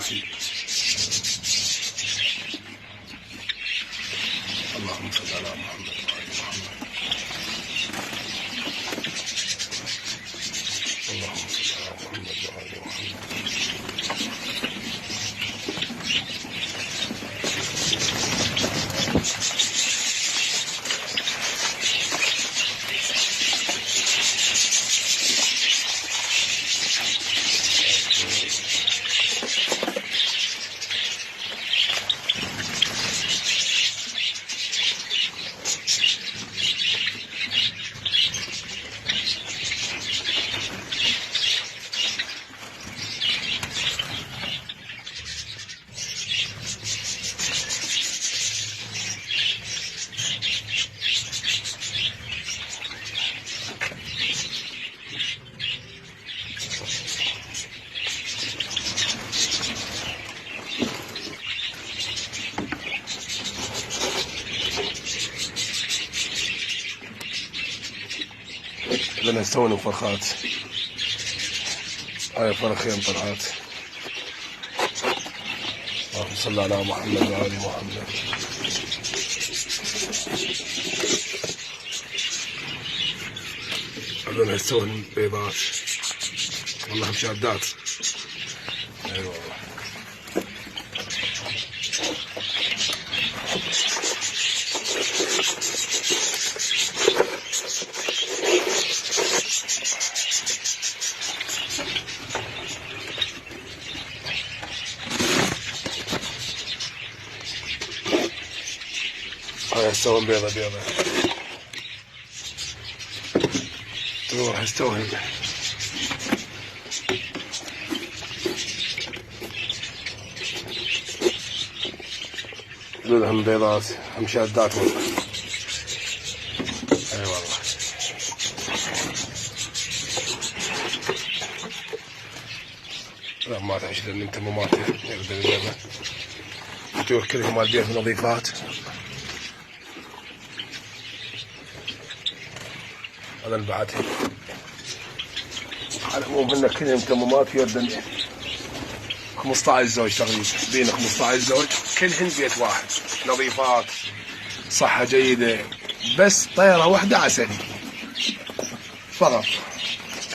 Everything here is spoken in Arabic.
الرحيم. اللهم صل على محمد وآل محمد. اللهم صل على محمد وآل محمد. لنا يستوون فرخات، هاي فرخين طلعات. اللهم صل على محمد وآل محمد. لنا يستوون بيضات، والله مشادات. اي والله. هاي يستوون بيضة تروح يستوون. هم بيضات هم شادات والله. اي والله. لا ما تعيش لان انت مو ماتي يرد الجبل. تروح كلهم مال بيت نظيفات. هذا البعث على العموم هن كلهم تمامات في يردن 15 زوج تقريبا، بين 15 زوج كلهن بيت واحد، نظيفات، صحة جيدة، بس طيرة واحدة عسلي فقط.